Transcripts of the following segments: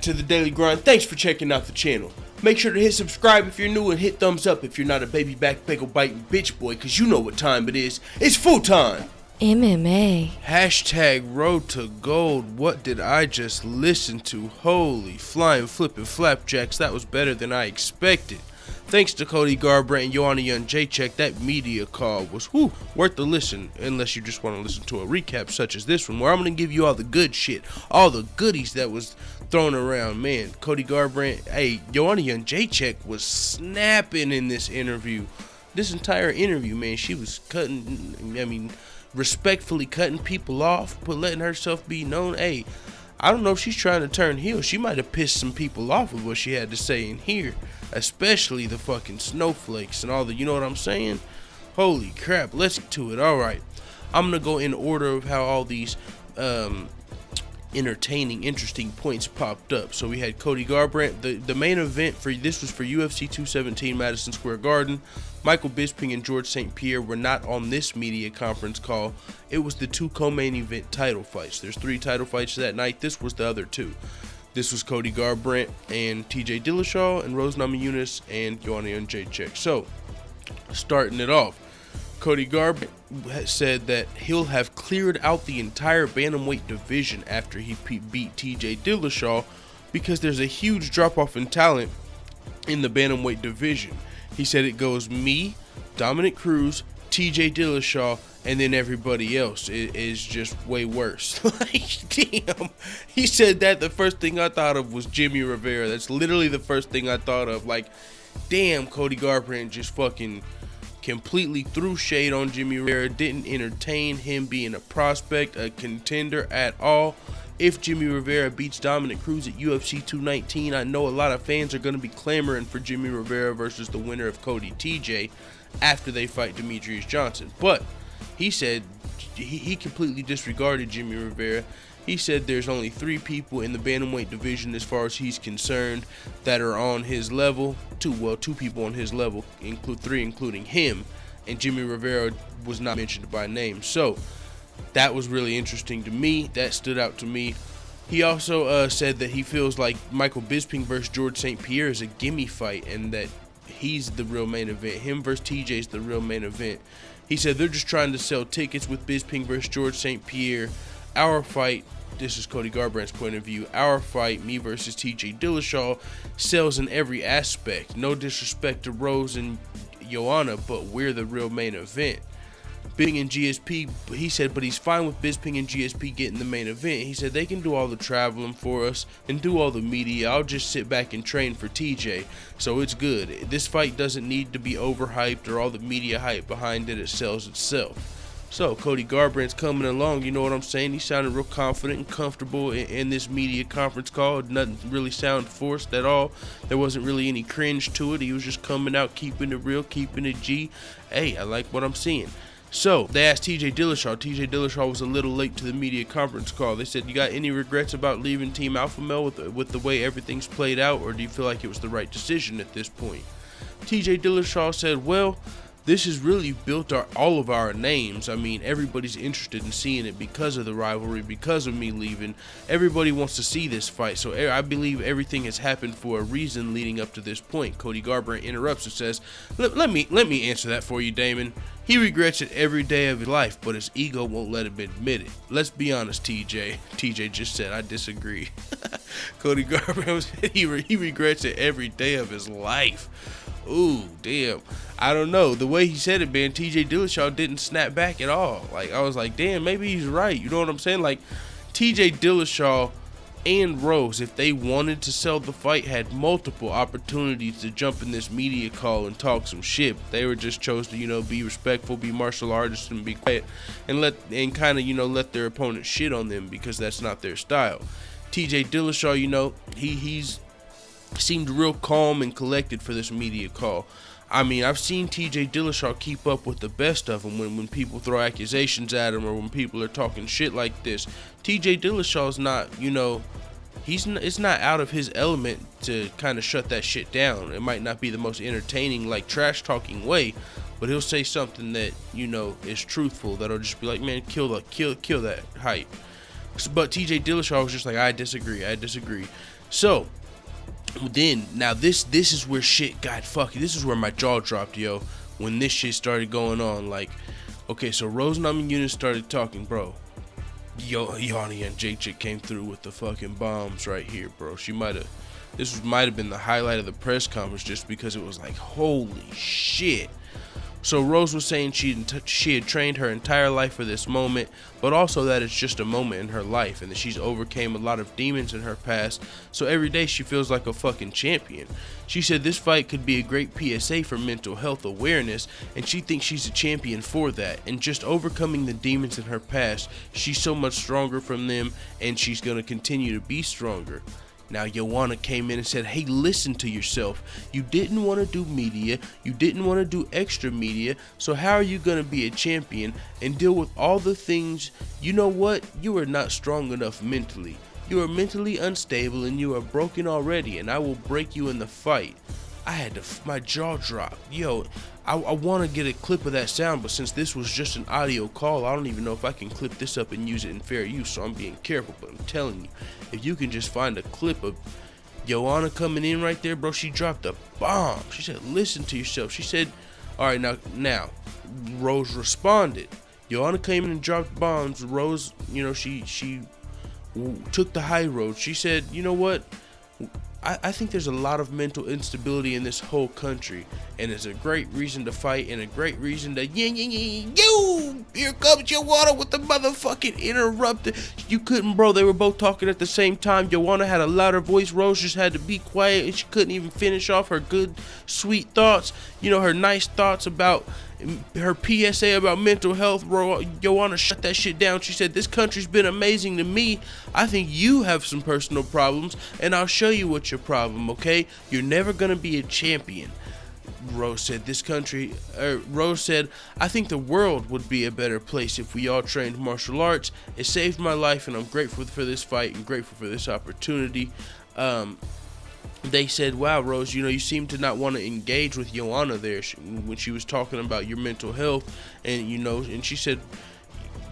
to the Daily Grind. Thanks for checking out the channel. Make sure to hit subscribe if you're new and hit thumbs up if you're not a baby back bagel biting bitch boy, cause you know what time it is. It's full time. MMA. Hashtag road to gold. What did I just listen to? Holy flying flipping flapjacks. That was better than I expected. Thanks to Cody Garbrandt and Joanna Jacek, that media call was worth the listen, unless you just want to listen to a recap such as this one, where I'm going to give you all the good shit, all the goodies that was thrown around. Man, Cody Garbrandt, hey, Joanna Jacek was snapping in this interview. This entire interview, man, she was respectfully cutting people off, but letting herself be known. Hey, I don't know if she's trying to turn heel. She might have pissed some people off with what she had to say in here, especially the fucking snowflakes and all the, you know what I'm saying? Holy crap, let's get to it. All right, I'm gonna go in order of how all these entertaining, interesting points popped up. So we had Cody Garbrandt. The main event for this was for UFC 217 Madison Square Garden. Michael Bisping and George St. Pierre were not on this media conference call. It was the two co-main event title fights. There's 3 title fights that night. This was the other 2. This was Cody Garbrandt and TJ Dillashaw and Rose Namajunas and Joanna Jacek. So, starting it off, Cody Garbrandt said that he'll have cleared out the entire bantamweight division after he beat TJ Dillashaw because there's a huge drop-off in talent in the bantamweight division. He said it goes me, Dominic Cruz, TJ Dillashaw, and then everybody else is just way worse. Like, damn. He said that the first thing I thought of was Jimmy Rivera. That's literally the first thing I thought of. Like, damn, Cody Garbrandt just fucking completely threw shade on Jimmy Rivera. Didn't entertain him being a prospect, a contender at all. If Jimmy Rivera beats Dominic Cruz at UFC 219, I know a lot of fans are going to be clamoring for Jimmy Rivera versus the winner of Cody TJ after they fight Demetrius Johnson. But he said he completely disregarded Jimmy Rivera. He said there's only 3 people in the bantamweight division as far as he's concerned that are on his level. 2 people on his level, 3 including him, and Jimmy Rivera was not mentioned by name. So that was really interesting to me. That stood out to me. He also said that he feels like Michael Bisping versus George St. Pierre is a gimme fight and that he's the real main event. Him versus TJ is the real main event. He said they're just trying to sell tickets with Bisping versus George St. Pierre. Our fight, this is Cody Garbrandt's point of view, our fight, me versus TJ Dillashaw, sells in every aspect. No disrespect to Rose and Joanna, but we're the real main event. Bisping and GSP, he said, but he's fine with Bisping and GSP getting the main event. He said they can do all the traveling for us and do all the media. I'll just sit back and train for TJ, so it's good. This fight doesn't need to be overhyped or all the media hype behind it. It sells itself. So Cody Garbrandt's coming along, you know what I'm saying? He sounded real confident and comfortable in this media conference call. Nothing really sounded forced at all. There wasn't really any cringe to it. He was just coming out, keeping it real, keeping it G. Hey, I like what I'm seeing. So, they asked TJ Dillashaw. TJ Dillashaw was a little late to the media conference call. They said, you got any regrets about leaving Team Alpha Male with the way everything's played out, or do you feel like it was the right decision at this point? TJ Dillashaw said, well, this has really built all of our names. I mean, everybody's interested in seeing it because of the rivalry, because of me leaving. Everybody wants to see this fight, so I believe everything has happened for a reason leading up to this point. Cody Garbrandt interrupts and says, let me answer that for you, Damon. He regrets it every day of his life, but his ego won't let him admit it. Let's be honest, TJ. TJ just said, I disagree. Cody Garbrandt said he regrets it every day of his life. Ooh, damn. I don't know. The way he said it, man, TJ Dillashaw didn't snap back at all. Like, I was like, damn, maybe he's right. You know what I'm saying? Like, TJ Dillashaw and Rose, if they wanted to sell the fight, had multiple opportunities to jump in this media call and talk some shit. They were just chose to, you know, be respectful, be martial artists, and be quiet, and kind of, you know, let their opponent shit on them because that's not their style. TJ Dillashaw, you know, he's seemed real calm and collected for this media call. I mean, I've seen TJ Dillashaw keep up with the best of them when people throw accusations at him or when people are talking shit like this. TJ Dillashaw's not, you know, it's not out of his element to kind of shut that shit down. It might not be the most entertaining, like, trash talking way, but he'll say something that, you know, is truthful, that'll just be like, man, kill that hype. But TJ Dillashaw was just like, I disagree. So then now this is where shit got fucking. This is where my jaw dropped, yo. When this shit started going on, like, okay, so Rose Namajunas started talking, bro. Joanna and Jake came through with the fucking bombs right here, bro. This might have been the highlight of the press conference just because it was like, holy shit. So Rose was saying she had trained her entire life for this moment, but also that it's just a moment in her life and that she's overcame a lot of demons in her past, so every day she feels like a fucking champion. She said this fight could be a great PSA for mental health awareness, and she thinks she's a champion for that, and just overcoming the demons in her past, she's so much stronger from them, and she's going to continue to be stronger. Now, Joanna came in and said, hey, listen to yourself. You didn't want to do media. You didn't want to do extra media. So how are you going to be a champion and deal with all the things? You know what? You are not strong enough mentally. You are mentally unstable and you are broken already, and I will break you in the fight. I had my jaw dropped. Yo, I want to get a clip of that sound, but since this was just an audio call, I don't even know if I can clip this up and use it in fair use, so I'm being careful. But I'm telling you, if you can just find a clip of Joanna coming in right there, bro, she dropped a bomb. She said, listen to yourself. She said, all right, now, Rose responded. Joanna came in and dropped bombs. Rose, you know, she took the high road. She said, you know what? I think there's a lot of mental instability in this whole country, and it's a great reason to fight and a great reason to here comes Joanna with the motherfucking interrupted. You couldn't, bro. They were both talking at the same time. Joanna had a louder voice. Rose just had to be quiet, and she couldn't even finish off her good, sweet thoughts. You know, her nice thoughts about her PSA about mental health. Bro, Joanna shut that shit down. She said, this country's been amazing to me. I think you have some personal problems, and I'll show you what's your problem, okay? You're never gonna be a champion. Rose said, Rose said, I think the world would be a better place if we all trained martial arts. It saved my life, and I'm grateful for this fight and grateful for this opportunity. They said, wow, Rose, you know, you seem to not want to engage with Joanna there when she was talking about your mental health. And, you know, and she said,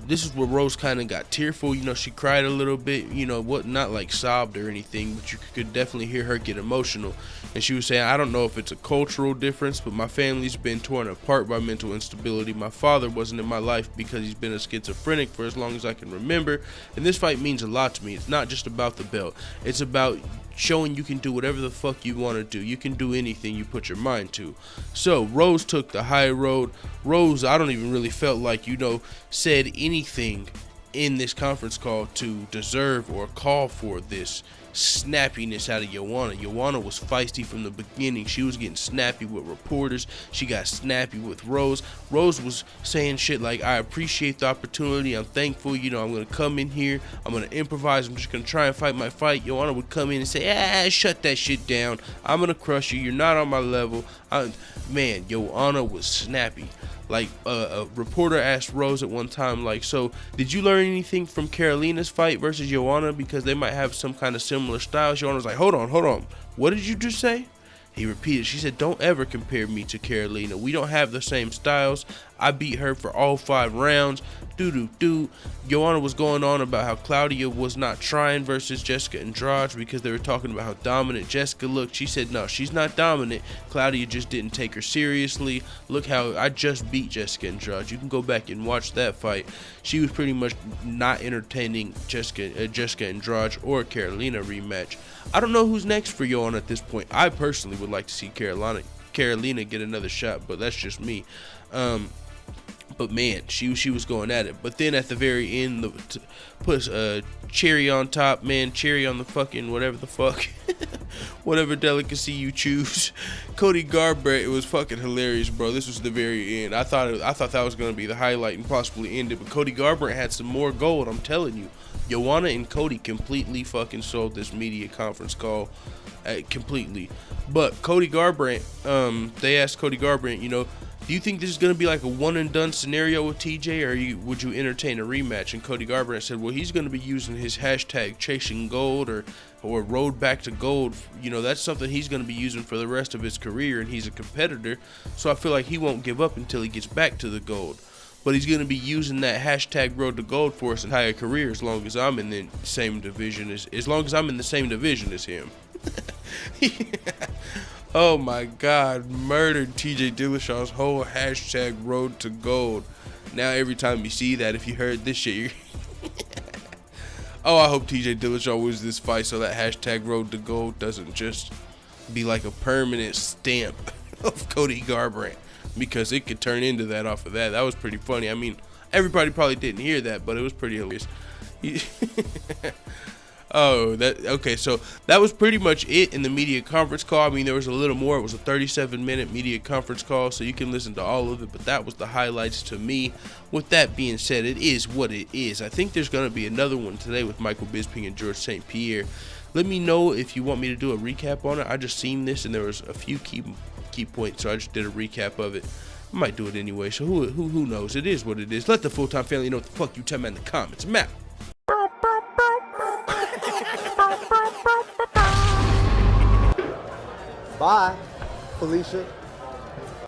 this is where Rose kind of got tearful. You know, she cried a little bit, you know, not like sobbed or anything, but you could definitely hear her get emotional. And she was saying, I don't know if it's a cultural difference, but my family's been torn apart by mental instability. My father wasn't in my life because he's been a schizophrenic for as long as I can remember. And this fight means a lot to me. It's not just about the belt. It's about showing you can do whatever the fuck you want to do. You can do anything you put your mind to. So Rose took the high road. Rose, I don't even really felt like, you know, said anything in this conference call to deserve or call for this snappiness out of Joanna. Joanna was feisty from the beginning. She was getting snappy with reporters. She got snappy with Rose. Rose was saying shit like, I appreciate the opportunity. I'm thankful. You know, I'm going to come in here. I'm going to improvise. I'm just going to try and fight my fight. Joanna would come in and say, shut that shit down. I'm going to crush you. You're not on my level. Man, Joanna was snappy. Like, a reporter asked Rose at one time, like, so did you learn anything from Carolina's fight versus Joanna, because they might have some kind of similar styles? Joanna was like, hold on, what did you just say? He repeated. She said, don't ever compare me to Carolina. We don't have the same styles. I beat her for all 5 rounds. Joanna was going on about how Claudia was not trying versus Jessica Andrade because they were talking about how dominant Jessica looked. She said, no, she's not dominant. Claudia just didn't take her seriously. Look how I just beat Jessica Andrade. You can go back and watch that fight. She was pretty much not entertaining Jessica Andrade or Carolina rematch. I don't know who's next for Joanna at this point. I personally would like to see Carolina get another shot, but that's just me. But man, she was going at it. But then at the very end, puts a cherry on top, man, cherry on the fucking whatever the fuck, whatever delicacy you choose. Cody Garbrandt, it was fucking hilarious, bro. This was the very end. I thought that was gonna be the highlight and possibly end it, but Cody Garbrandt had some more gold. I'm telling you, Joanna and Cody completely fucking sold this media conference call, completely. But Cody Garbrandt, they asked Cody Garbrandt, you know, do you think this is going to be like a one and done scenario with TJ, or would you entertain a rematch? And Cody Garbrandt said, well, he's going to be using his hashtag chasing gold or road back to gold. You know, that's something he's going to be using for the rest of his career, and he's a competitor, so I feel like he won't give up until he gets back to the gold. but he's going to be using that hashtag road to gold for his entire career as long as I'm in the same division as long as I'm in the same division as him. Oh my God, murdered TJ Dillashaw's whole hashtag road to gold. Now every time you see that, if you heard this shit, you're oh, I hope TJ Dillashaw wins this fight so that hashtag road to gold doesn't just be like a permanent stamp of Cody Garbrandt, because it could turn into that off of that. That was pretty funny. I mean, everybody probably didn't hear that, but it was pretty hilarious. Oh, okay, so that was pretty much it in the media conference call. I mean, there was a little more. It was a 37-minute media conference call, so you can listen to all of it, but that was the highlights to me. With that being said, it is what it is. I think there's going to be another one today with Michael Bisping and George St. Pierre. Let me know if you want me to do a recap on it. I just seen this, and there was a few key points, so I just did a recap of it. I might do it anyway, so who knows? It is what it is. Let the full-time family know what the fuck you tell me in the comments. I'm out. Bye, Felicia.